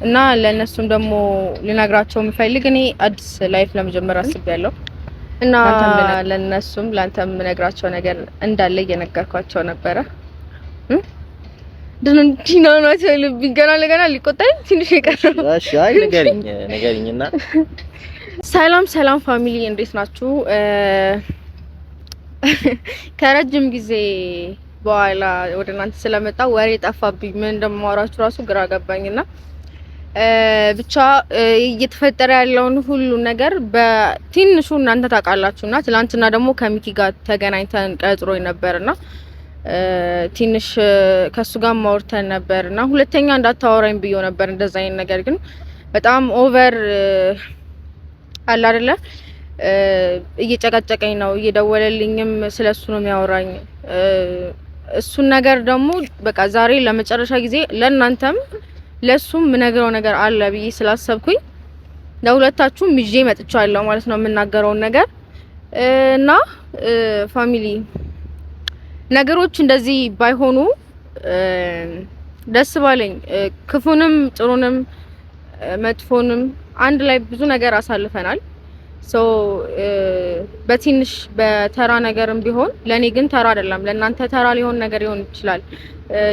እና ለነሱም ደግሞ ልነግራቸው የምፈልግ እኔ አዲስ ላይፍ ለመጀመር አስቤያለሁ እና ለነሱም ላንተም ነግራቸው ነገር እንዳለ እየነገርኳቸው ነበረ። ድንዲና ነው ተልብኝ ገና ሊቆጣኝ ትንሽ ይቀርብ። እሺ አይ ንገሪኝና። ሰላም ፋሚሊ እንዴት ናችሁ? ከረጅም ጊዜ በኋላ ወደ እናንተ ስለመጣ ወሬ ጠፋብኝ። ምን እንደማወራችሁ ራሱ ግራ ገባኝና ብቻ እየተፈጠረ ያለውን ሁሉ ነገር በትንሹ እናንተ ታውቃላችሁና ትላንትና ደግሞ ከሚኪ ጋር ተገናኝተን ቀጥሮኝ ነበርና ትንሽ ከሱ ጋር ማውርተን ነበርና ሁለተኛ እንዳታወራኝ ብዬው ነበር። እንደዛ አይነት ነገር ግን በጣም ኦቨር አለ አይደለ? እየጨቀጨቀኝ ነው፣ እየደወለልኝም ስለሱ ነው የሚያወራኝ። እሱን ነገር ደግሞ በቃ ዛሬ ለመጨረሻ ጊዜ ለእናንተም ለሱም ምነግረው ነገር አለ ብዬ ስላሰብኩኝ ለሁለታችሁም ይዤ መጥቻለሁ ማለት ነው የምናገረውን ነገር እና ፋሚሊ ነገሮች እንደዚህ ባይሆኑ ደስ ባለኝ። ክፉንም ጥሩንም መጥፎንም አንድ ላይ ብዙ ነገር አሳልፈናል። በትንሽ በተራ ነገርም ቢሆን ለኔ ግን ተራ አይደለም፣ ለእናንተ ተራ ሊሆን ነገር ይሆን ይችላል።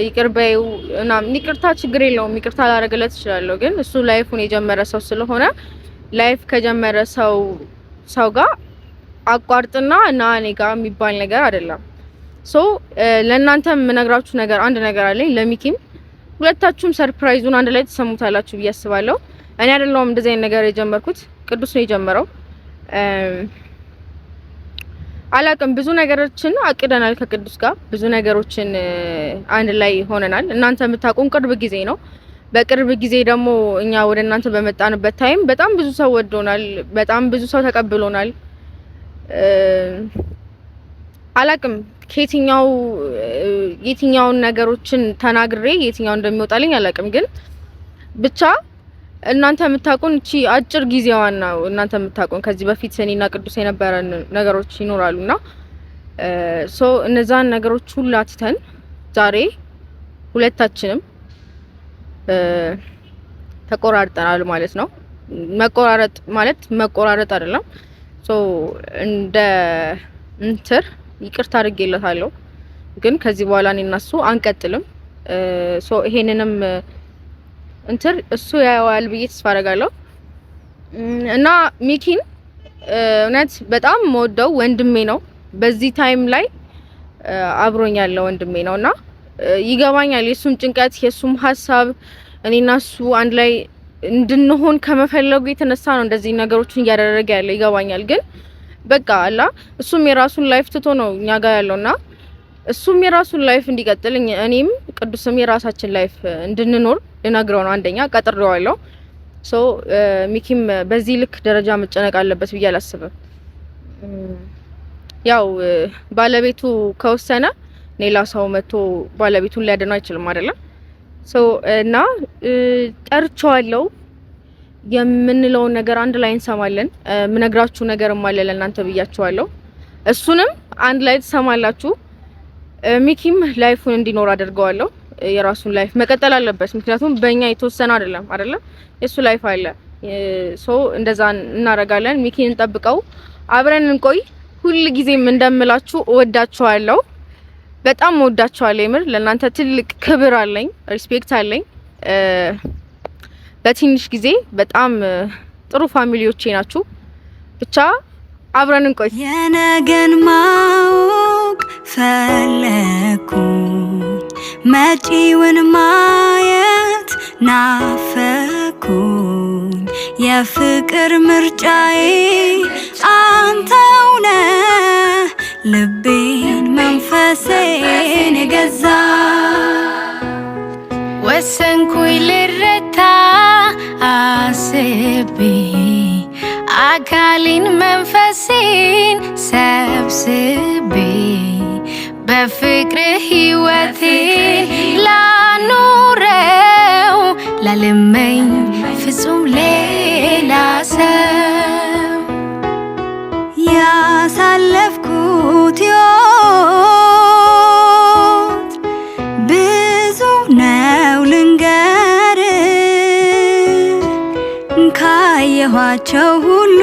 ይቅርበው እና ይቅርታ ችግር የለውም፣ ይቅርታ ላደርግለት እችላለሁ። ግን እሱ ላይፉን የጀመረ ሰው ስለሆነ ላይፍ ከጀመረ ሰው ጋር አቋርጥና እና እኔ ጋር የሚባል ነገር አይደለም። ለእናንተ የምነግራችሁ ነገር አንድ ነገር አለኝ፣ ለሚኪም ሁለታችሁም ሰርፕራይዙን አንድ ላይ ተሰሙታላችሁ ብዬ አስባለሁ። እኔ አይደለሁም እንደዚህ አይነት ነገር የጀመርኩት፣ ቅዱስ ነው የጀመረው። አላቅም ብዙ ነገሮችን አቅደናል ከቅዱስ ጋር ብዙ ነገሮችን አንድ ላይ ሆነናል። እናንተ የምታውቁን ቅርብ ጊዜ ነው። በቅርብ ጊዜ ደግሞ እኛ ወደ እናንተ በመጣንበት ታይም በጣም ብዙ ሰው ወዶናል፣ በጣም ብዙ ሰው ተቀብሎናል። አላቅም የትኛውን ነገሮችን ተናግሬ የትኛው እንደሚወጣልኝ አላቅም። ግን ብቻ እናንተ የምታውቁን እቺ አጭር ጊዜዋን ነው። እናንተ የምታውቁን ከዚህ በፊት እኔና ቅዱስ የነበረን ነገሮች ይኖራሉና እነዛን ነገሮች ሁሉ አትተን ዛሬ ሁለታችንም ተቆራርጠናል ማለት ነው። መቆራረጥ ማለት መቆራረጥ አይደለም። እንደ እንትር ይቅርታ አድርጌለታለሁ። ግን ከዚህ በኋላ እኔና እሱ አንቀጥልም። ይሄንንም እንትን እሱ ያየዋል ብዬ ተስፋ አደርጋለሁ። እና ሚኪን እውነት በጣም የምወደው ወንድሜ ነው። በዚህ ታይም ላይ አብሮኝ ያለው ወንድሜ ነውና ይገባኛል የሱም ጭንቀት የሱም ሀሳብ እኔና እሱ አንድ ላይ እንድንሆን ከመፈለጉ የተነሳ ነው እንደዚህ ነገሮችን እያደረገ ያለ ይገባኛል። ግን በቃ አላ እሱም የራሱን ላይፍ ትቶ ነው እኛ ጋር ያለውና እሱም የራሱን ላይፍ እንዲቀጥል እኔም ቅዱስም የራሳችን ላይፍ እንድንኖር ልነግረው ነው። አንደኛ ቀጥሬዋለሁ። ሚኪም በዚህ ልክ ደረጃ መጨነቅ አለበት ብዬ አላስብም። ያው ባለቤቱ ከወሰነ ሌላ ሰው መጥቶ ባለቤቱን ሊያድነው አይችልም አይደለም። እና ጠርቼዋለሁ። የምንለውን ነገር አንድ ላይ እንሰማለን። ምነግራችሁ ነገርም አለ ለእናንተ ብያችኋለሁ። እሱንም አንድ ላይ ትሰማላችሁ። ሚኪም ላይፉን እንዲኖር አድርገዋለሁ። የራሱን ላይፍ መቀጠል አለበት። ምክንያቱም በእኛ የተወሰነ አይደለም የሱ ላይፍ አለ። እንደዛ እናደርጋለን። ሚኪን እንጠብቀው፣ አብረን እንቆይ። ሁሉ ጊዜም እንደምላችሁ እወዳችኋለሁ፣ በጣም እወዳችኋለሁ። የምር ለእናንተ ትልቅ ክብር አለኝ፣ ሪስፔክት አለኝ። በትንሽ ጊዜ በጣም ጥሩ ፋሚሊዎቼ ናችሁ። ብቻ አብረን እንቆይ። የነገን ማወቅ ፈለኩኝ፣ መጪውን ማየት ናፈኩኝ። የፍቅር ምርጫዬ አንተው ነህ፣ ልቤን መንፈሴን የገዛ ወሰንኩኝ ልረታ አስቤ አካሌን መንፈሴን ሰብስቤ በፍቅር ህይወቴ ላኑረው ላልመኝ ፍጹም ሌላ ሰው ያሳለፍኩት ሕይወት ብዙ ነው ልንገርህ ካየኋቸው ሁሉ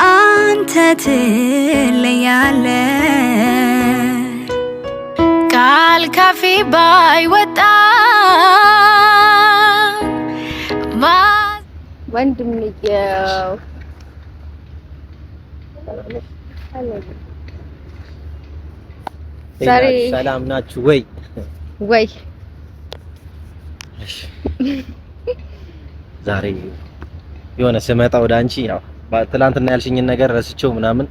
አንተ ትለያለህ። ቃል ካፌ ባይወጣ ወንድምየው ዛሬ ሰላም ናችሁ ወይ? ዛሬ የሆነ ስመጣ ወደ አንቺ ያው ትላንትና ያልሽኝን ነገር ረስቼው ምናምን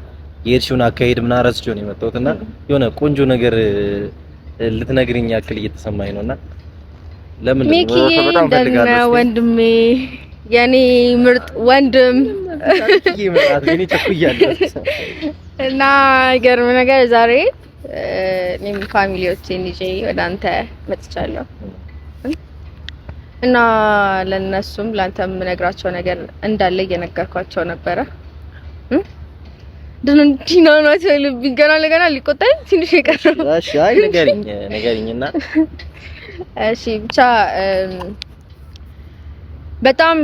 የሄድሽውን አካሄድ ምናምን ረስቼው ነው የመጣሁትና የሆነ ቆንጆ ነገር ልትነግሪኝ ያክል እየተሰማኝ ነውና ለምን ነው በጣም ወንድሜ የኔ ምርጥ ወንድም እና ገርም ነገር ዛሬ እኔም ፋሚሊዎቼን ይዤ ወደ አንተ መጥቻለሁ እና ለነሱም ላንተም የምነግራቸው ነገር እንዳለ እየነገርኳቸው ነበረ። ድንዲና ነው ተልብኝ ገና ሊቆጣኝ ትንሽ የቀረው። እሺ አይ ንገሪኝና እሺ ብቻ በጣም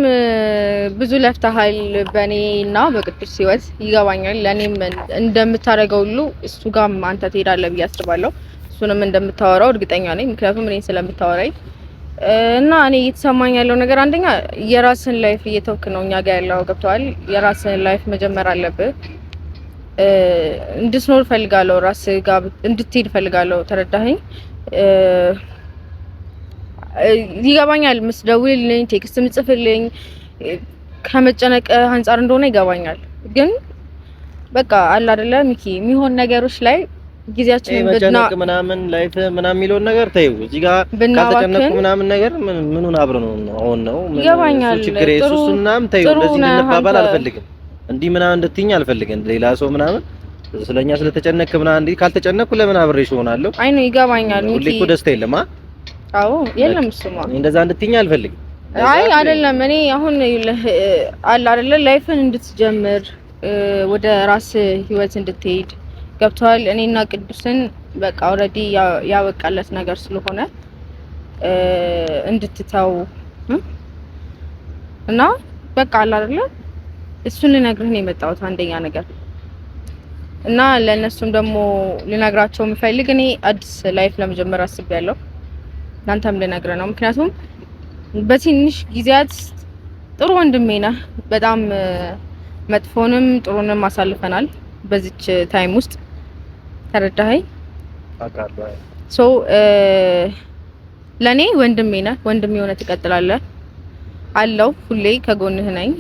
ብዙ ለፍተሃል በኔና በቅዱስ ህይወት ይገባኛል። ለኔም እንደምታረገው ሁሉ እሱ ጋርም አንተ ትሄዳለህ ብዬ አስባለሁ። እሱንም እንደምታወራው እርግጠኛ ነኝ፣ ምክንያቱም እኔን ስለምታወራኝ እና እኔ እየተሰማኝ ያለው ነገር አንደኛ የራስን ላይፍ እየተውክ ነው እኛ ጋር ያለው ገብቷል። የራስን ላይፍ መጀመር አለብህ። እንድትኖር ፈልጋለሁ፣ ራስ ጋር እንድትሄድ ፈልጋለሁ። ተረዳኸኝ? ይገባኛል። ምስደውልልኝ ቴክስት ምጽፍልኝ ከመጨነቅ አንፃር እንደሆነ ይገባኛል። ግን በቃ አለ አይደለ ሚኪ የሚሆን ነገሮች ላይ ጊዜያችንን በመጨነቅ ምናምን ላይፍ ምናምን የሚለውን ነገር ተይው። እዚህ ጋር ካልተጨነቁ ምናምን ነገር ምኑን አብረን ነው አሁን ነው ይገባኛል። ችግር እሱስ ምናምን ተይው። እንደዚህ እንድንባባል አልፈልግም። እንዲህ ምናምን እንድትይኝ አልፈልግም። ሌላ ሰው ምናምን ስለኛ ስለተጨነቅ ምናምን እንዲህ ካልተጨነቅኩ ለምን አብሬሽ ሆናለሁ? አይ ነው ይገባኛል ሚኪ። ሁሌ እኮ ደስታ የለም። አዎ የለም እሱማ እንደዛ እንድትይኝ አልፈልግም። አይ አይደለም እኔ አሁን አለ አይደለ ላይፍን እንድትጀምር ወደ ራስ ህይወት እንድትሄድ ገብቷል። እኔና ቅዱስን በቃ ኦሬዲ ያበቃለት ነገር ስለሆነ እንድትተው እና በቃ አለ አይደለ እሱን ልነግርህ ነው የመጣሁት አንደኛ ነገር እና ለነሱም ደግሞ ልነግራቸው የምፈልግ እኔ አዲስ ላይፍ ለመጀመር አስቤያለሁ። ላንተም ልነግርህ ነው፣ ምክንያቱም በትንሽ ጊዜያት ጥሩ ወንድሜ ነህ። በጣም መጥፎንም ጥሩንም አሳልፈናል በዚች ታይም ውስጥ ተረዳኸኝ? አቃለሁ ሶ ለኔ ወንድሜ ነህ። ወንድሜ ሆነ ትቀጥላለህ አለው። ሁሌ ከጎንህ ነኝ።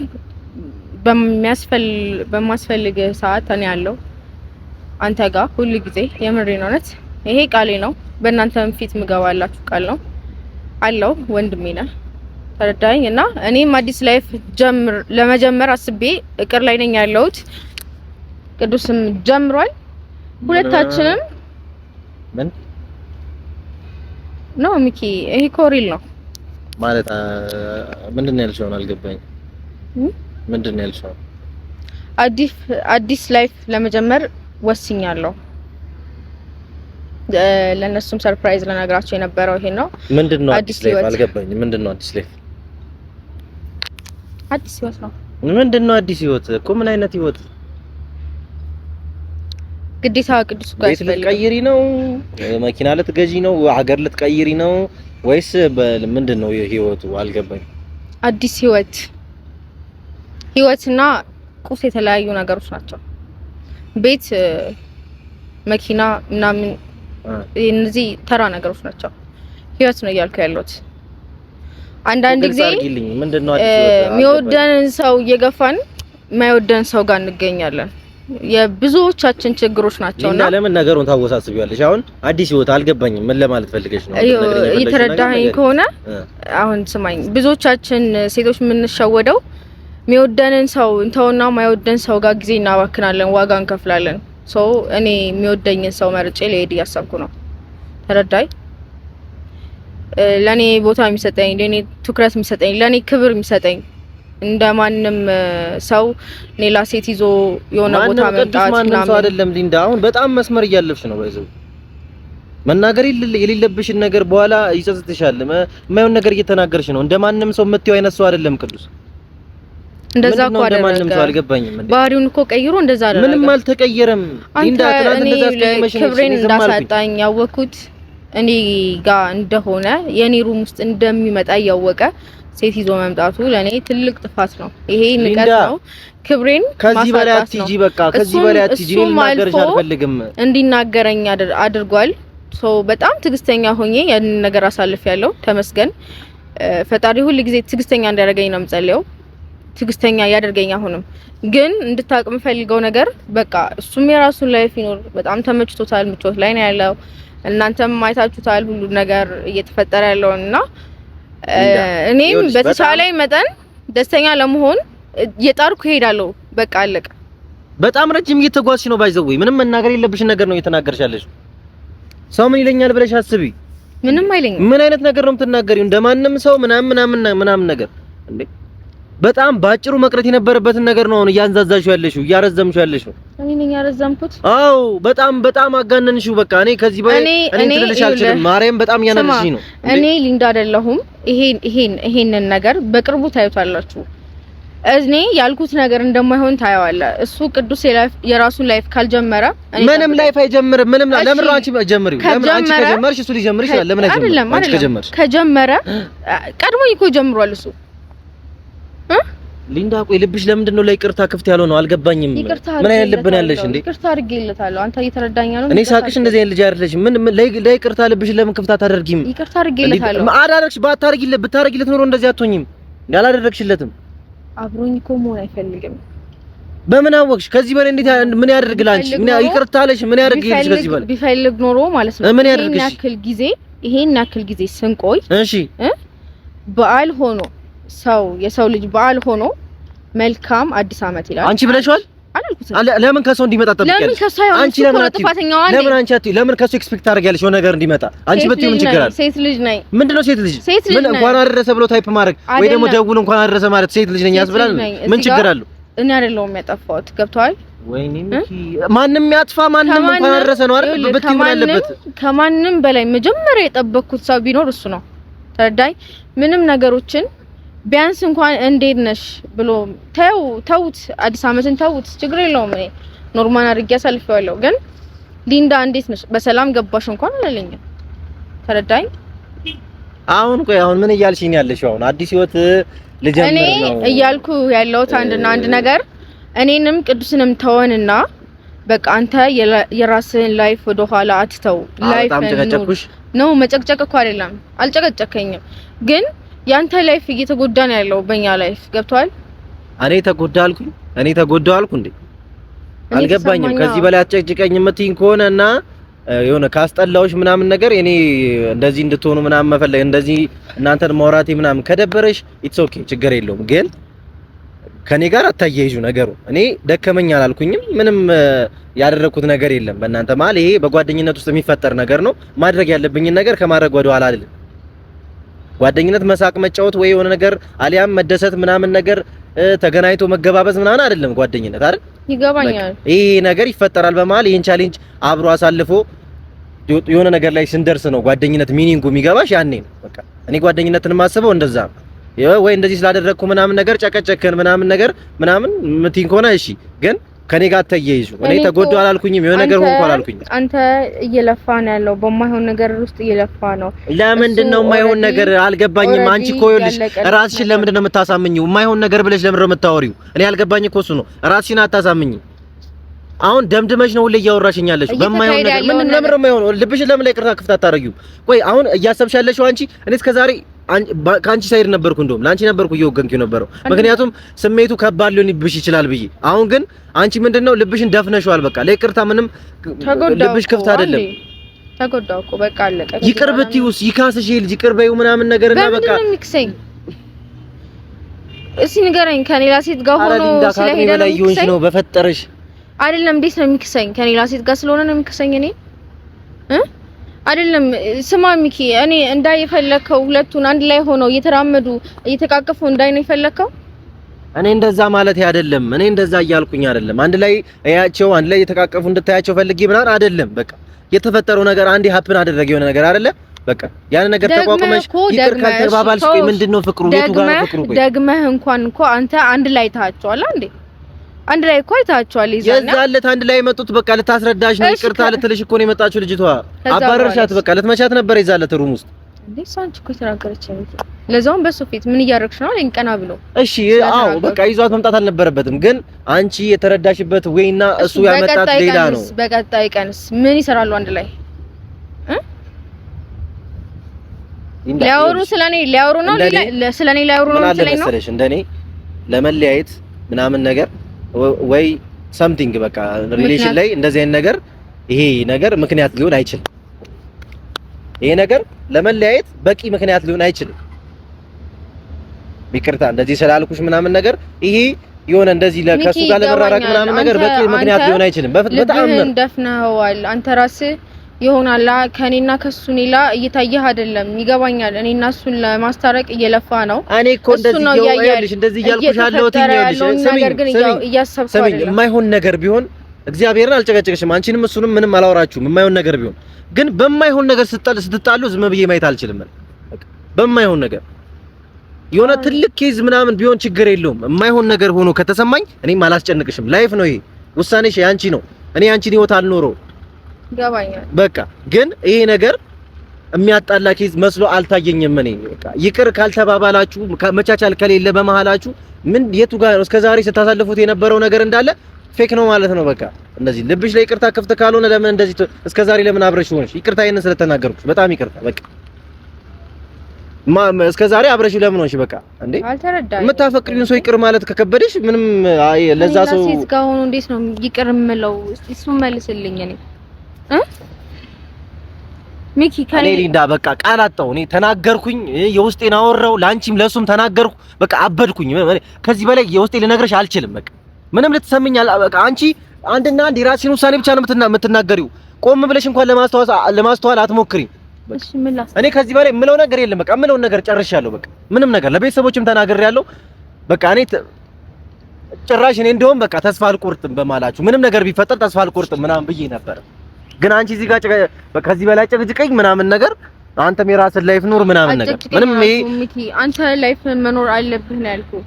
በማስፈልግ ሰዓት እኔ አለው አንተ ጋር ሁሉ ጊዜ። የምሬን እውነት ይሄ ቃሌ ነው። በእናንተም ፊት ምገባላችሁ ቃል ነው አለው። ወንድሜ ነህ ተረዳኸኝ? እና እኔም አዲስ ላይፍ ለመጀመር አስቤ እቅር ላይ ነኝ ያለሁት። ቅዱስም ጀምሯል። ሁለታችንም ምን ነው ሚኪ? ይሄ ኮሪል ነው ማለት ምንድነው ያልሽው? አልገባኝ። ምንድነው ያልሽው? አዲስ ላይፍ ለመጀመር ወስኛለሁ። ለነሱም ሰርፕራይዝ ለነግራቸው የነበረው ይሄ ነው። ምንድነው አዲስ ላይፍ? አልገባኝ። ምንድነው አዲስ ላይፍ? አዲስ ህይወት ነው። ምንድነው አዲስ ህይወት እኮ? ምን አይነት ህይወት? ግዴታ ቅዱስ ጋር ቤት ልትቀይሪ ነው? መኪና ልትገዢ ነው? ሀገር ልትቀይሪ ነው ወይስ ምንድነው ህይወቱ? አልገባኝ። አዲስ ህይወትና ቁስ የተለያዩ ነገሮች ናቸው። ቤት፣ መኪና ምናምን እነዚህ ተራ ነገሮች ናቸው። ህይወት ነው እያልኩ ያለሁት። አንዳንድ ጊዜ ምንድነው አዲስ ህይወት? የሚወደንን ሰው እየገፋን የማይወደን ሰው ጋር እንገኛለን። የብዙዎቻችን ችግሮች ናቸውና እና ለምን ነገሩን ታወሳስቢያለሽ? አሁን አዲስ ህይወት አልገባኝም። ምን ለማለት ፈልገሽ ነው? እየተረዳኸኝ ከሆነ አሁን ስማኝ። ብዙዎቻችን ሴቶች የምንሸወደው የሚወደንን ሰው እንተውና የማይወደን ሰው ጋር ጊዜ እናባክናለን፣ ዋጋ እንከፍላለን። ሶ እኔ የሚወደኝን ሰው መርጬ ልሄድ እያሰብኩ ነው። ተረዳይ? ለኔ ቦታ የሚሰጠኝ፣ ለኔ ትኩረት የሚሰጠኝ፣ ለኔ ክብር የሚሰጠኝ እንደማንም ሰው ሌላ ሴት ይዞ የሆነ ቦታ መምጣት ምናምን ሰው አይደለም ሊንዳ። አሁን በጣም መስመር እያለፍሽ ነው። ባይዘው መናገር የሌለብሽን ነገር በኋላ ይጸጽትሻል። የማይሆን ነገር እየተናገርሽ ነው። እንደማንም ሰው የምትይው አይነት ሰው አይደለም ቅዱስ። እንደዛ እኮ ማንም ሰው አልገባኝም እንዴ ባህሪውን እኮ ቀይሮ እንደዛ አይደለም ምንም አልተቀየረም ሊንዳ ትናንት እንደዛ አስቀይመሽ ክብሬን እንዳሳጣኝ ያወኩት እኔ ጋር እንደሆነ የኔ ሩም ውስጥ እንደሚመጣ ያወቀ ሴት ይዞ መምጣቱ ለኔ ትልቅ ጥፋት ነው ይሄ ንቀት ነው ክብሬን ከዚህ በላይ አትጂ በቃ ከዚህ በላይ አትጂ ልናገርሽ አልፈልግም እንዲናገረኝ አድርጓል ሶ በጣም ትግስተኛ ሆኜ ያን ነገር አሳልፍ ያለው ተመስገን ፈጣሪ ሁሉ ጊዜ ትግስተኛ እንዲያደርገኝ ነው የምጸልየው ትግስተኛ ያደርገኝ አሁንም ግን እንድታቅም ፈልገው ነገር በቃ እሱም የራሱን ላይፍ ይኖር በጣም ተመችቶታል ምቾት ላይ ነው ያለው እናንተም ማይታችሁታል ሁሉ ነገር እየተፈጠረ ያለውና እኔም በተቻለኝ መጠን ደስተኛ ለመሆን የጣርኩ ሄዳለሁ በቃ አለቀ በጣም ረጅም እየተጓዝሽ ነው ባይዘው ምንም መናገር የለብሽ ነገር ነው እየተናገርሽ ያለሽ ሰው ምን ይለኛል ብለሽ አስቢ ምንም አይለኝም ምን አይነት ነገር ነው የምትናገሪው እንደማንም ሰው ምናምን ነገር እንዴ በጣም ባጭሩ መቅረት የነበረበትን ነገር ነው አሁን እያንዛዛሽው ያለሽው እያረዘምሽው ያለሽው እኔ ነኝ ያረዘምኩት አዎ በጣም አጋነንሽው በቃ እኔ ከዚህ በላይ እኔ ትልልሽ አልችልም ማርያም በጣም ያነንሽኝ ነው እኔ ሊንዳ አይደለሁም ይሄንን ነገር በቅርቡ ታዩታላችሁ እኔ ያልኩት ነገር እንደማይሆን ታያዋለ እሱ ቅዱስ የራሱን ላይፍ ካልጀመረ ምንም ላይፍ አይጀምርም ምንም ለምን ነው አንቺ ጀምሪው ለምን አንቺ ከጀመርሽ እሱ ሊጀምር ይችላል ለምን አይጀምርም አንቺ ከጀመርሽ ከጀመረ ቀድሞ ይኮ ጀምሯል እሱ ሊንዳ ቆይ ልብሽ ለምንድን ነው ለይቅርታ ክፍት ያለው ነው አልገባኝም ምን አይነት ልብ ነው ያለሽ እንዴ ይቅርታ አድርጌለታለሁ አንተ እየተረዳኛ ነው እኔ ሳቅሽ እንደዚህ አይነት ልጅ አይደለሽ ምን ለይቅርታ ልብሽ ለምን ክፍት አታደርጊም ይቅርታ አድርጌለታለሁ አዳረግሽ ብታረጊለት ኖሮ እንደዚህ አትሆኝም ያላደረግሽለትም አብሮኝ እኮ መሆን አይፈልግም በምን አወቅሽ ከዚህ በላይ እንዴት ምን ያደርግላንቺ ምን ይቅርታ አለሽ ምን ያደርግልሽ ከዚህ በላይ ቢፈልግ ኖሮ ማለት ነው ምን ያደርግሽ ይሄን ያክል ጊዜ ስንቆይ እሺ በዓል ሆኖ የሰው ልጅ በዓል ሆኖ መልካም አዲስ አመት ይላል አንቺ ብለሽዋል አላልኩት ለምን ከሰው እንዲመጣ ጠብቂያለሽ አንቺ ለምን አንቺ ለምን ከሰው ኤክስፔክት ታደርጊያለሽ የሆነ ነገር እንዲመጣ አንቺ በትዩ ምን ችግር አለ ሴት ልጅ ነኝ ምንድነው ሴት ልጅ ምን እንኳን አደረሰ ብሎ ታይፕ ማድረግ ወይ ደግሞ ደውል እንኳን አደረሰ ማለት ሴት ልጅ ነኝ ያስብላል ምን ችግር አለው እኔ አይደለሁም ያጠፋሁት ገብቷል ወይኔ ማንንም ያጥፋ ማንንም እንኳን አደረሰ ነው አይደል በትዩ ምን አለበት ከማንንም በላይ መጀመሪያ የጠበቅኩት ሰው ቢኖር እሱ ነው ተረዳኝ ምንም ነገሮችን ቢያንስ እንኳን እንዴት ነሽ ብሎ ተውት አዲስ አመትን ተውት ችግር የለውም እኔ ኖርማል አድርጌ አሳልፈዋለሁ ግን ሊንዳ እንዴት ነሽ በሰላም ገባሽ እንኳን አላለኝም ተረዳኝ አሁን ምን እያልሽኝ ያለሽው አሁን አዲስ ህይወት ልጀምር ነው እኔ እያልኩ ያለሁት አንድ ነገር እኔንም ቅዱስንም ተወንና በቃ አንተ የራስህን ላይፍ ወደ ኋላ አትተው ላይፍ ነው መጨቅጨቅ እኮ አይደለም አልጨቀጨከኝም ግን ያንተ ላይፍ እየተጎዳ ነው ያለው በእኛ ላይፍ ገብቷል እኔ ተጎዳው አልኩ እንዴ አልገባኝም ከዚህ በላይ አጨቅጭቀኝ የምትይኝ ከሆነና የሆነ ካስጠላውሽ ምናምን ነገር እኔ እንደዚህ እንድትሆኑ ምናምን መፈለግ እንደዚህ እናንተን ማውራቴ ምናምን ከደበረሽ ኢትስ ኦኬ ችግር የለውም ግን ከኔ ጋር አታያይዙ ነገሩ እኔ ደከመኝ አላልኩኝም ምንም ያደረኩት ነገር የለም በእናንተ ማለት ይሄ በጓደኝነት ውስጥ የሚፈጠር ነገር ነው ማድረግ ያለብኝ ነገር ከማድረግ ወደ ኋላ አይደለም ጓደኝነት መሳቅ መጫወት ወይ የሆነ ነገር አሊያም መደሰት ምናምን ነገር ተገናኝቶ መገባበዝ ምናምን አይደለም ጓደኝነት አይደል ይገባኛል ይሄ ነገር ይፈጠራል በመሃል ይሄን ቻሌንጅ አብሮ አሳልፎ የሆነ ነገር ላይ ስንደርስ ነው ጓደኝነት ሚኒንጉ የሚገባሽ ያኔ ነው በቃ እኔ ጓደኝነትን ማስበው እንደዛ ወይ እንደዚህ ስላደረግኩ ምናምን ነገር ጨቀጨከን ምናምን ነገር ምናምን ምትኝ ከሆነ እሺ ግን ከኔ ጋር ተያይዙ እኔ ተጎዳው አላልኩኝም የሆነ ነገር ሆንኩ አላልኩኝም አንተ እየለፋ ነው ያለው በማይሆን ነገር ውስጥ እየለፋ ነው ለምንድን ነው የማይሆን ነገር አልገባኝም አንቺ እኮ ይኸውልሽ ራስሽን ለምንድን ነው የምታሳምኚው የማይሆን ነገር ብለሽ ለምን ነው የምታወሪው እኔ ያልገባኝ እኮ እሱ ነው ራስሽን አታሳምኚ አሁን ደምድመሽ ነው ሁሌ እያወራሽኝ ያለሽ በማይሆን ነገር ምን ለምን ነው የማይሆን ልብሽን ለምን ላይ ቅርታ ክፍት አታረጊው ቆይ አሁን እያሰብሽ ያለሽው አንቺ እኔ እስከዛሬ ካንቺ ሳይድ ነበርኩ እንደውም ላንቺ ነበርኩ እየወገንኩ ነበረው ምክንያቱም ስሜቱ ከባድ ሊሆንብሽ ይችላል ብዬ አሁን ግን አንቺ ምንድነው ልብሽን ደፍነሽዋል በቃ ለይቅርታ ምንም ልብሽ ክፍት አይደለም ተጎዳው እኮ በቃ አለቀ ይቅር ብትይውስ ይካስሽ ልጅ ይቅር በይው ምናምን ነገርና በቃ ምንም ሚክሰኝ እሺ ንገረኝ ከሌላ ሴት ጋር ሆኖ ስለሄደ ነው ይሁንሽ ነው በፈጠረሽ አይደለም እንዴት ነው የሚክሰኝ ከሌላ ሴት ጋር ስለሆነ ነው የሚክሰኝ እኔ አይደለም ስማ ሚኪ እኔ እንዳይፈለከው ሁለቱን አንድ ላይ ሆነው እየተራመዱ እየተቃቀፉ እንዳይ ነው ይፈለከው እኔ እንደዛ ማለት አይደለም እኔ እንደዛ እያልኩኝ አይደለም አንድ ላይ ያያቸው አንድ ላይ እየተቃቀፉ እንድታያቸው ፈልጌ ምናምን አይደለም በቃ የተፈጠረው ነገር አንዴ ሀፕን አደረገ የሆነ ነገር አይደለ በቃ ያን ነገር ተቋቁመሽ ይቅር ካልተባባልሽ ምንድነው ፍቅሩ? የቱ ጋር ነው ፍቅሩ? ደግመህ እንኳን እኮ አንተ አንድ ላይ ታያቸዋል እንዴ? አንድ ላይ እኮ አይታቸዋል። የዛለት አንድ ላይ የመጡት በቃ ልታስረዳሽ ነው፣ ይቅርታ ልትልሽ እኮ ነው የመጣችው ልጅቷ። አባረርሻት በቃ ልትመቻት ነበር የዛለት ሩም ውስጥ። እንዴ ሳንቺ እኮ ተናገረች ነው ለዛውም በሱ ፊት ምን እያደረግሽ ነው አለኝ ቀና ብሎ። እሺ አዎ በቃ ይዟት መምጣት አልነበረበትም፣ ግን አንቺ የተረዳሽበት ወይና እሱ ያመጣት ሌላ ነው። በቀጣይ ቀንስ ምን ይሰራሉ አንድ ላይ ሊያወሩ ሊያወሩ ነው ስለኔ ሊያወሩ ነው ስለኔ ነው እንደኔ ለመለያየት ምናምን ነገር ወይ something በቃ ሪሌሽን ላይ እንደዚህ አይነት ነገር ይሄ ነገር ምክንያት ሊሆን አይችልም። ይሄ ነገር ለመለያየት በቂ ምክንያት ሊሆን አይችልም። ይቅርታ እንደዚህ ስላልኩሽ ምናምን ነገር ይሄ የሆነ እንደዚህ ለከሱ ጋር ለመራራቅ ምናምን ነገር በቂ ምክንያት ሊሆን አይችልም። በጣም እንደፍነዋል አንተ ራስህ ይሆናል ከኔና ከሱ ሌላ እየታየህ አይደለም። ይገባኛል። እኔና እሱን ለማስታረቅ እየለፋ ነው። እኔ እኮ እንደዚህ እያልኩሽ አለሁት። ስሚኝ የማይሆን ነገር ቢሆን እግዚአብሔርን አልጨቀጨቅሽም። አንቺንም እሱንም ምንም አላወራችሁም። የማይሆን ነገር ቢሆን ግን በማይሆን ነገር ስትጣሉ ዝም ብዬ ማየት አልችልም። በማይሆን ነገር የሆነ ትልቅ ኬዝ ምናምን ቢሆን ችግር የለውም። የማይሆን ነገር ሆኖ ከተሰማኝ እኔም አላስጨንቅሽም። ላይፍ ነው ይሄ፣ ውሳኔሽ ያንቺ ነው። እኔ ያንቺን ህይወት አልኖረው ይገባኛል። በቃ ግን ይሄ ነገር የሚያጣላ ኬዝ መስሎ አልታየኝም። እኔ በቃ ይቅር ካልተባባላችሁ መቻቻል ከሌለ በመሃላችሁ ምን የቱ ጋር ነው እስከዛሬ ስታሳልፉት የነበረው ነገር እንዳለ ፌክ ነው ማለት ነው። በቃ እንደዚህ ልብሽ ላይ ይቅርታ ክፍት ካልሆነ ለምን እንደዚህ እስከዛሬ ለምን አብረሽ ሆነሽ? ይቅርታ ይሄንን ስለተናገርኩሽ በጣም ይቅርታ። በቃ እስከዛሬ አብረሽ ለምን ሆነሽ? በቃ እንዴ የምታፈቅሪውን ሰው ይቅር ማለት ከከበደሽ ምንም ለዛ ሰው ሴት ጋር ሆኖ እንዴት ነው ይቅር የምለው? እሱን መልስልኝ። እኔ ሚኪ ከኔ ሊንዳ በቃ ቃል አጣሁ። እኔ ተናገርኩኝ፣ የውስጤን አወራው፣ ላንቺም ለሱም ተናገርኩ። በቃ አበድኩኝ። ከዚህ በላይ የውስጤ ልነግርሽ አልችልም። በቃ ምንም ልትሰምኝ በቃ አንቺ አንድና አንድ የራስሽን ውሳኔ ብቻ ነው የምትናገሪው። ቆም ብለሽ እንኳን ለማስተዋል አትሞክሪም። እሺ ምን ላስ እኔ ከዚህ በላይ የምለው ነገር የለም። በቃ የምለውን ነገር ጨርሻለሁ። በቃ ምንም ነገር ለቤተሰቦችም ተናግሬያለሁ። በቃ እኔ ጭራሽ እኔ እንደውም በቃ ተስፋ አልቆርጥም በማላችሁ ምንም ነገር ቢፈጠር ተስፋ አልቆርጥም ምናምን ብዬ ነበር። ግን አንቺ እዚህ ጋር በቃ ከዚህ በላይ ጭቅጭቀኝ ምናምን ነገር አንተም የራስህን ላይፍ ኑር ምናምን ነገር ምንም ይሄ ሚኪ አንተ ላይፍ መኖር አለብህ ነው ያልኩህ።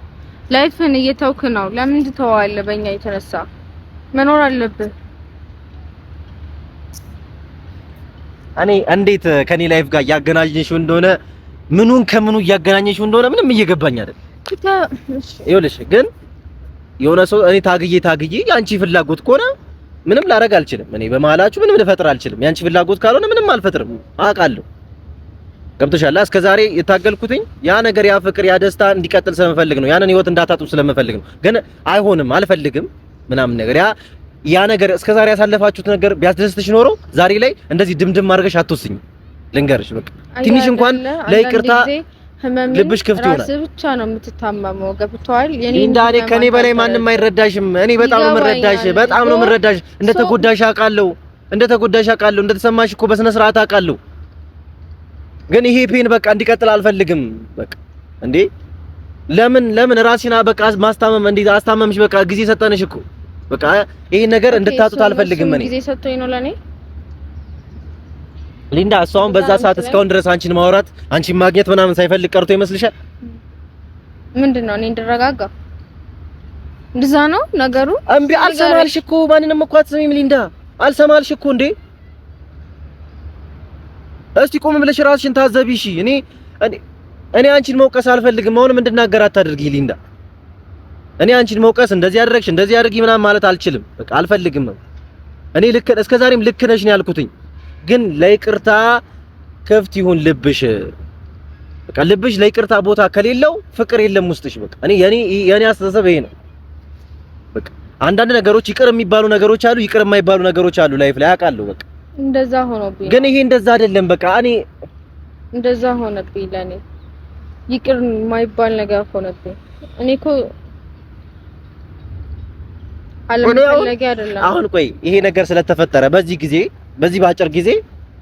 ላይፍን እየተውክ ነው። ለምን ትተዋለህ? በእኛ የተነሳ መኖር አለብህ። እኔ እንዴት ከኔ ላይፍ ጋር ያገናኘሽው እንደሆነ ምኑን ከምኑ ያገናኘሽው እንደሆነ ምንም እየገባኝ አይደል። ይኸውልሽ ግን የሆነ ሰው እኔ ታግዬ ያንቺ ፍላጎት ከሆነ ምንም ላደርግ አልችልም። እኔ በመሀላችሁ ምንም ልፈጥር አልችልም። ያንቺ ፍላጎት ካልሆነ ምንም አልፈጥርም። አውቃለሁ። ገብቶሻል። እስከዛሬ የታገልኩትኝ ያ ነገር ያ ፍቅር ያ ደስታ እንዲቀጥል ስለምፈልግ ነው። ያንን ህይወት እንዳታጡ ስለምፈልግ ነው። ግን አይሆንም፣ አልፈልግም ምናምን ነገር ያ ነገር እስከዛሬ ያሳለፋችሁት ነገር ቢያስደስትሽ ኖሮ ዛሬ ላይ እንደዚህ ድምድም አድርገሽ አትወስኝ። ልንገርሽ በቃ ትንሽ እንኳን ለይቅርታ ልብሽ ክፍት ይሆናል። ራስህ ብቻ ነው የምትታመመው። ገብቶሃል? የኔ እንዳኔ ከኔ በላይ ማንም አይረዳሽም። እኔ በጣም ነው የምረዳሽ፣ እንደተጎዳሽ አውቃለሁ፣ እንደተሰማሽ እኮ በስነ ስርዓት አውቃለሁ። ግን ይሄ ፔን በቃ እንዲቀጥል አልፈልግም። በቃ እንዴ ለምን ራሴና በቃ ማስታመም እንዴ አስታመምሽ? በቃ ጊዜ ሰጠንሽ እኮ በቃ ይሄ ነገር እንድታጡት አልፈልግም። እኔ ጊዜ ሰጥቶኝ ነው ለኔ ሊንዳ። እሷን በዛ ሰዓት እስካሁን ድረስ አንቺን ማውራት አንቺን ማግኘት ምናምን ሳይፈልግ ቀርቶ ይመስልሻል? ምንድነው እኔ እንድረጋጋ እንደዛ ነው ነገሩ? እምቢ አልሰማልሽ እኮ ማንንም እኮ አትሰሚም ሊንዳ። አልሰማልሽ እኮ እንዴ። እስቲ ቆም ብለሽ ራስሽን ታዘቢ። እሺ እኔ አንቺን መውቀስ አልፈልግም። አሁንም እንድናገር አታድርጊ ሊንዳ። እኔ አንቺን መውቀስ እንደዚህ አደረግሽ እንደዚህ አድርጊ ምናምን ማለት አልችልም። በቃ አልፈልግም። እኔ እስከዛሬም ልክ ነሽ ነው ያልኩትኝ። ግን ለይቅርታ ክፍት ይሁን ልብሽ። በቃ ልብሽ ለይቅርታ ቦታ ከሌለው ፍቅር የለም ውስጥሽ። በቃ የኔ አስተሳሰብ ይሄ ነው። በቃ አንዳንድ ነገሮች ይቅር የሚባሉ ነገሮች አሉ፣ ይቅር የማይባሉ ነገሮች አሉ ላይፍ ላይ አውቃለሁ። በቃ እንደዛ ሆኖብኝ ግን ይሄ እንደዛ አይደለም። በቃ እንደዛ ሆነብኝ ለኔ ይቅር የማይባል ነገር ሆነብኝ። እኔ እኮ አለመፈለጌ አይደለም። አሁን ቆይ ይሄ ነገር ስለተፈጠረ በዚህ በአጭር ጊዜ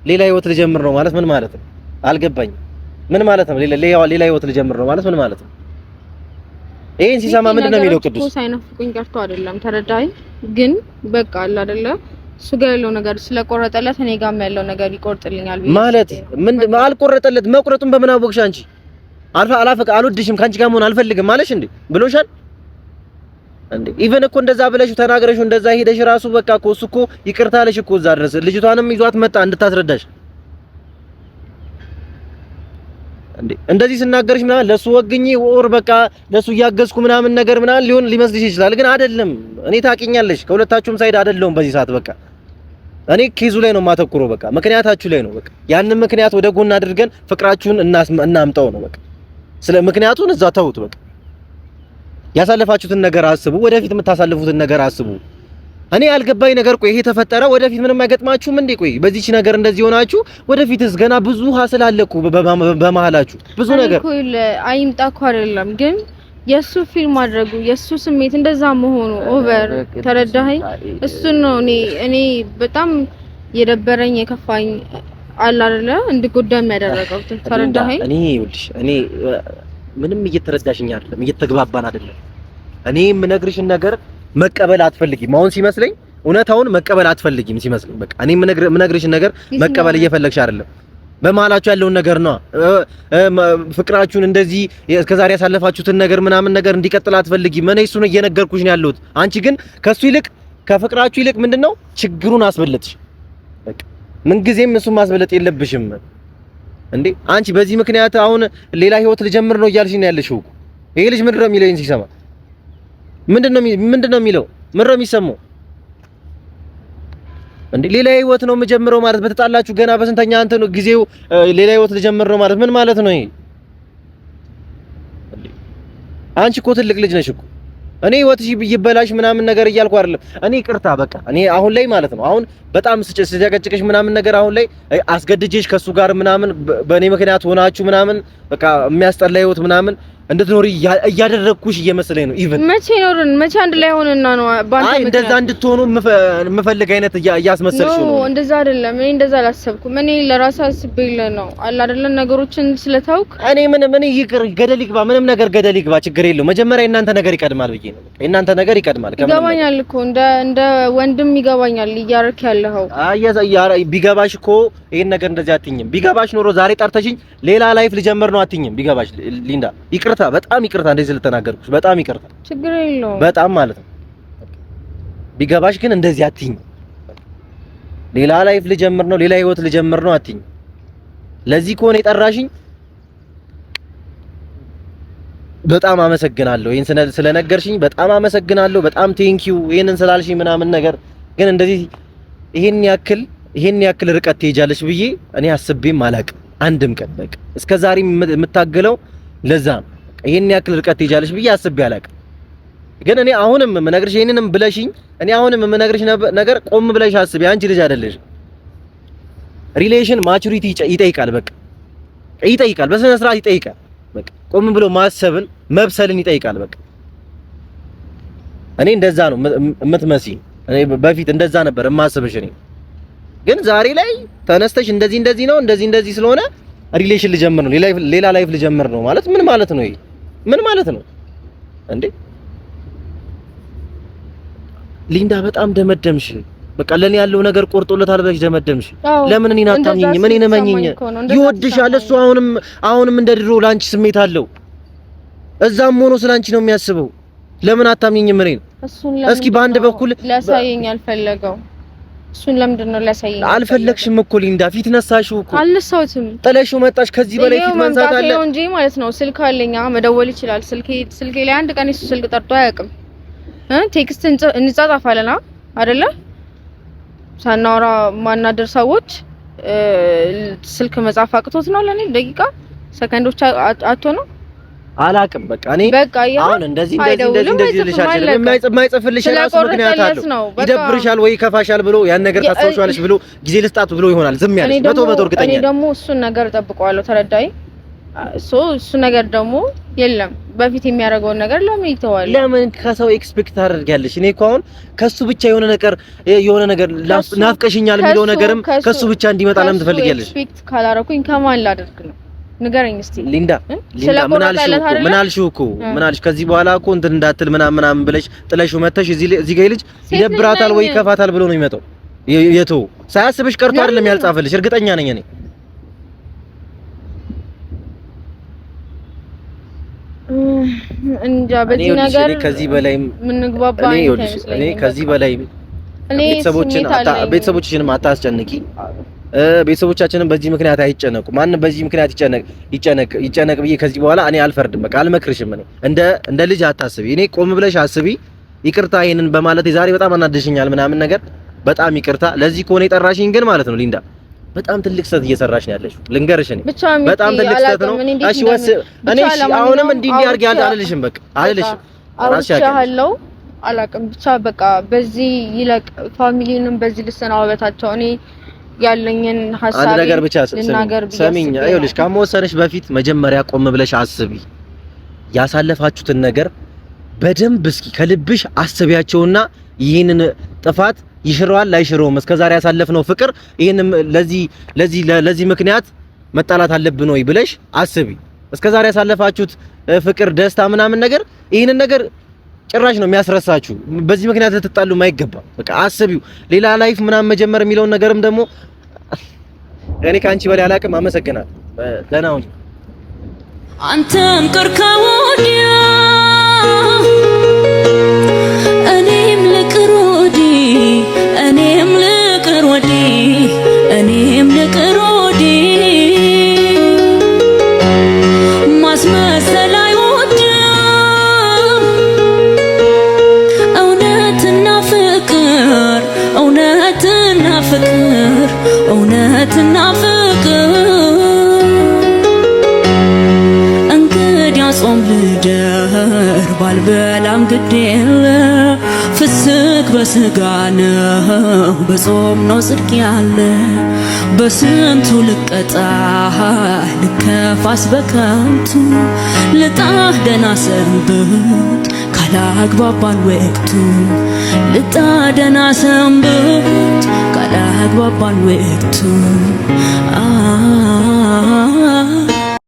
ሌላ ህይወት ልጀምር ነው ማለት ምን ማለት ነው? አልገባኝም። ምን ማለት ነው? ሌላ ህይወት ልጀምር ነው ማለት ምን ማለት ነው? ይሄን ሲሰማ ምንድነው የሚለው? ቅዱስ ሳይናፍቁኝ ቀርቶ አይደለም ተረዳኝ። ግን በቃ አለ አይደለ እሱ ጋር ያለው ነገር ስለቆረጠለት እኔ ጋርም ያለው ነገር ይቆርጥልኛል ማለት ምን አልቆረጠለት? መቁረጡን በምን አወቅሽ አንቺ? አልወድሽም ካንቺ ጋር መሆን አልፈልግም ማለሽ እንዴ ብሎሻል እንዴ? ኢቨን እኮ እንደዛ ብለሽ ተናገረሽ እንደዛ ሄደሽ ራሱ በቃ እኮ እሱ እኮ ይቅርታ አለሽ እኮ እዛ ድረስ ልጅቷንም ይዟት መጣ እንድታስረዳሽ እንዴ። እንደዚህ ስናገርሽ ምናምን ለሱ ወግኝ ወር በቃ ለሱ እያገዝኩ ምናምን ነገር ምናምን ሊመስልሽ ይችላል፣ ግን አይደለም። እኔ ታውቂኛለሽ፣ ከሁለታችሁም ሳይድ አይደለም በዚህ ሰዓት። በቃ እኔ ኬዙ ላይ ነው የማተኩረው፣ በቃ ምክንያታችሁ ላይ ነው። በቃ ያንን ምክንያት ወደ ጎን አድርገን ፍቅራችሁን እናምጣው ነው በቃ። ስለ ምክንያቱን እዛ ተውት በቃ። ያሳለፋችሁትን ነገር አስቡ፣ ወደፊት የምታሳልፉትን ነገር አስቡ። እኔ ያልገባኝ ነገር ቆይ ይሄ ተፈጠረ ወደፊት ምንም አይገጥማችሁም እንዴ? ቆይ በዚህች ነገር እንደዚህ ሆናችሁ ወደፊትስ ገና ብዙ ሀስል አለ እኮ በመሃላችሁ ብዙ ነገር እኮ አይምጣ እኮ አይደለም ግን የሱ ፊልም ማድረጉ የሱ ስሜት እንደዛ መሆኑ ኦቨር ተረዳኸኝ? እሱ ነው እኔ በጣም የደበረኝ የከፋኝ አለ አይደለ እንድጎዳም ያደረገው ተረዳኸኝ? እኔ ምንም እየተረዳሽኝ አይደለም፣ እየተግባባን አይደለም። እኔ የምነግርሽን ነገር መቀበል አትፈልጊም። አሁን ሲመስለኝ እውነታውን መቀበል አትፈልጊም ሲመስለኝ። በቃ እኔ የምነግርሽን ነገር መቀበል እየፈለግሽ አይደለም። በመሀላችሁ ያለውን ነገር ነው ፍቅራችሁን እንደዚህ እስከዛሬ ያሳለፋችሁትን ነገር ምናምን ነገር እንዲቀጥል አትፈልጊም። እኔ እሱን እየነገርኩሽ ነው ያለሁት። አንቺ ግን ከሱ ይልቅ ከፍቅራችሁ ይልቅ ምንድነው ችግሩን አስበለጥሽ። በቃ ምንጊዜም እሱን ማስበለጥ የለብሽም እንዴ። አንቺ በዚህ ምክንያት አሁን ሌላ ህይወት ልጀምር ነው እያልሽ ነው ያለሽው። ይሄ ልጅ ምንድነው የሚለኝ ሲሰማ ምንድነው የሚለው? ምንድነው የሚሰማው እንዴ? ሌላ ህይወት ነው የምጀምረው ማለት በተጣላችሁ ገና በስንተኛ አንተ ነው ጊዜው ሌላ ህይወት ልጀምር ነው ማለት ምን ማለት ነው ይሄ? አንቺ እኮ ትልቅ ልጅ ነሽ እኮ። እኔ ህይወትሽ ይበላሽ ምናምን ነገር እያልኩ አይደለም። እኔ ይቅርታ በቃ እኔ አሁን ላይ ማለት ነው አሁን በጣም ስጨቀጭቅሽ ምናምን ነገር አሁን ላይ አስገድጄሽ ከሱ ጋር ምናምን በእኔ ምክንያት ሆናችሁ ምናምን በቃ የሚያስጠላ ህይወት ምናምን እንድትኖሪ እያደረግኩሽ እየመሰለኝ ነው። ኢቭን መቼ አንድ ላይ ሆነና ነው ባንተ አይ እንደዛ እንድትሆኑ የምፈልግ አይነት እያስመሰልሽ ነው። እንደዛ አይደለም። እኔ እንደዛ አላሰብኩም። እኔ ለራሴ አስቤልህ ነው አለ አይደለ ነገሮችን ስለታውቅ እኔ ምን ይቅር ገደል ይግባ ምንም ነገር ገደል ይግባ ችግር የለው። መጀመሪያ እናንተ ነገር ይቀድማል ብዬ ነው። እናንተ ነገር ይቀድማል። ይገባኛል እኮ እንደ ወንድም ይገባኛል እያረክ ያለኸው። ቢገባሽ እኮ ይሄን ነገር እንደዚህ አትኝም። ቢገባሽ ኖሮ ዛሬ ጠርተሽኝ ሌላ ላይፍ ልጀምር ነው አትኝም። ቢገባሽ ሊንዳ ይቅርታ በጣም ይቅርታ እንደዚህ ልተናገርኩሽ በጣም ይቅርታ። ችግር የለውም በጣም ማለት ነው። ቢገባሽ ግን እንደዚህ አትይኝ። ሌላ ላይፍ ልጀምር ነው ሌላ ህይወት ልጀምር ነው አትይኝ። ለዚህ ከሆነ የጠራሽኝ በጣም አመሰግናለሁ። ይሄን ስለነገርሽኝ በጣም አመሰግናለሁ። በጣም ቴንኪው ይሄንን ስላልሽኝ ምናምን ነገር ግን እንደዚህ ይሄን ያክል ርቀት ትሄጃለሽ ብዬ እኔ አስቤም አላውቅም አንድም ቀን። በቃ እስከዛሬ የምታገለው ለዛ ነው። ይሄን ያክል ርቀት ትሄጃለሽ ብዬ አስቤ አላውቅም። ግን እኔ አሁንም የምነግርሽ ይሄንንም ብለሽኝ እኔ አሁንም የምነግርሽ ነገር ቆም ብለሽ አስቢ። አንቺ ልጅ አይደለሽ። ሪሌሽን ማቹሪቲ ይጠይቃል። በቃ ይጠይቃል፣ በስነ ስርዓት ይጠይቃል። በቃ ቆም ብሎ ማሰብን መብሰልን ይጠይቃል። በቃ እኔ እንደዛ ነው የምትመስይ። እኔ በፊት እንደዛ ነበር የማስብሽ። እኔ ግን ዛሬ ላይ ተነስተሽ እንደዚህ ነው እንደዚህ ስለሆነ ሪሌሽን ልጀምር ነው ሌላ ላይፍ ልጀምር ነው ማለት ምን ማለት ነው? ይሄ ምን ማለት ነው እንዴ? ሊንዳ በጣም ደመደምሽ። በቃ ለኔ ያለው ነገር ቆርጦለታል ብለሽ ደመደምሽ። ለምን እኔን አታምኚኝም? እኔን እመኚኝ። ይወድሻል እሱ አሁንም እንደ ድሮ ላንቺ ስሜት አለው። እዛም ሆኖ ስላንቺ ነው የሚያስበው። ለምን አታምኚኝም? እኔን እስኪ በአንድ በኩል ሊያሳየኝ አልፈለገው። እሱን ለምንድን ነው ሊያሳየኝ? አልፈለግሽም እኮ ሊንዳ። ፊት ነሳሽው እኮ። አልነሳሁትም። ጥለሽው መጣሽ። ከዚህ በላይ ፊት መንሳት አለ እንጂ ማለት ነው። ስልክ አለኝ፣ መደወል ይችላል። ስልኬ ላይ አንድ ቀን እሱ ስልክ ጠርቶ አያውቅም። ቴክስት እንጻጻፋለን አይደለ? ሳናወራ ማናደር ሰዎች ስልክ መጻፍ አቅቶት ነው ለኔ ደቂቃ ሰከንዶች አጥቶ ነው አላቅም። በቃ እኔ አሁን እንደዚህ ልሻል የማይጽፍልሽ ራሱ ምክንያት አለው። ይደብርሻል ወይ ከፋሻል ብሎ ያን ነገር ታስታውሻለሽ ብሎ ጊዜ ልስጣት ብሎ ይሆናል ዝም ያለሽ። መቶ እርግጠኛ እኔ ደግሞ እሱን ነገር እጠብቀዋለሁ። ተረዳይ? እሱ ነገር ደግሞ የለም በፊት የሚያደርገውን ነገር ለምን ይተዋል? ለምን ከሰው ኤክስፔክት ታደርጊያለሽ? እኔ እኮ አሁን ከሱ ብቻ የሆነ ነገር ናፍቀሽኛል የሚለው ነገርም ከሱ ብቻ እንዲመጣ ለምን ትፈልጊያለሽ? ኤክስፔክት ካላረኩኝ ከማን ላደርግ ነው? ንገረኝ እስቲ ሊንዳ። ምን አልሽው እኮ ከዚህ በኋላ እኮ እንትን እንዳትል ምናምን ብለሽ ጥለሽው መተሽ እዚህ ጋር ልጅ ይደብራታል ወይ ከፋታል ብሎ ነው የሚመጣው። የቶ ሳያስብሽ ቀርቶ አይደለም ያልጻፈልሽ እርግጠኛ ነኝ እኔ እንጃ በዚህ ነገር ከዚህ በላይ ምን ግባባ እኔ ከዚህ በላይ ቤተሰቦችሽንም አታስጨንቂ ቤተሰቦቻችንን በዚህ ምክንያት አይጨነቁ ማንም በዚህ ምክንያት ይጨነቅ ብዬ ከዚህ በኋላ እኔ አልፈርድም በቃ አልመክርሽም እኔ እንደ ልጅ አታስቢ እኔ ቆም ብለሽ አስቢ ይቅርታ ይሄንን በማለት ዛሬ በጣም አናደሽኛል ምናምን ነገር በጣም ይቅርታ ለዚህ ከሆነ የጠራሽኝ ግን ማለት ነው ሊንዳ በጣም ትልቅ ስህተት እየሰራሽ ነው ያለሽው ልንገርሽ እኔ በጣም ትልቅ ስህተት ነው እሺ እኔ አሁንም እንዲህ አድርጊ አልልሽም በቃ አልልሽም አውርቻለሁ አላቅም ብቻ በቃ በዚህ ይለቅ ፋሚሊንም በዚህ ልሰናበታቸው እኔ ያለኝን ሐሳብ አንድ ነገር ብቻ ሰሚኝ አይውልሽ ከመወሰንሽ በፊት መጀመሪያ ቆም ብለሽ አስቢ ያሳለፋችሁትን ነገር በደንብ እስኪ ከልብሽ አስቢያቸውና ይሄንን ጥፋት ይሽረዋል ላይሽረውም እስከዛሬ ያሳለፍነው ፍቅር ይሄንም ለዚህ ምክንያት መጣላት አለብን ወይ ብለሽ አስቢ እስከዛሬ ያሳለፋችሁት ፍቅር ደስታ ምናምን ነገር ይሄንን ነገር ጭራሽ ነው የሚያስረሳችሁ በዚህ ምክንያት ልትጣሉ ማይገባ በቃ አስቢው ሌላ ላይፍ ምናምን መጀመር የሚለውን ነገርም ደግሞ እኔ ካንቺ በላይ አላቅም አመሰግናለሁ ደህና ሁኚ አንተም ቅርካው ወዲያ እኔም ልቅር ወዲህ እኔም ልቅር ወዲህ እኔም ልቅር ወዲህ ማስመሰል አይወድም እውነትና ፍቅር እውነትና ፍቅር እውነትና ፍቅር እንግዲህ ጾም ልደር ባልበላም ግድ የለ ፍስክ በስጋ ነው በጾም ነው ጽድቅ ያለ በስንቱ ልቀጣ ልከፋስ በከንቱ ልጣህ ደህና ሰንብት ካላግባባን ወቅቱ ልጣህ ደህና ሰንብት ካላግባባን ወቅቱ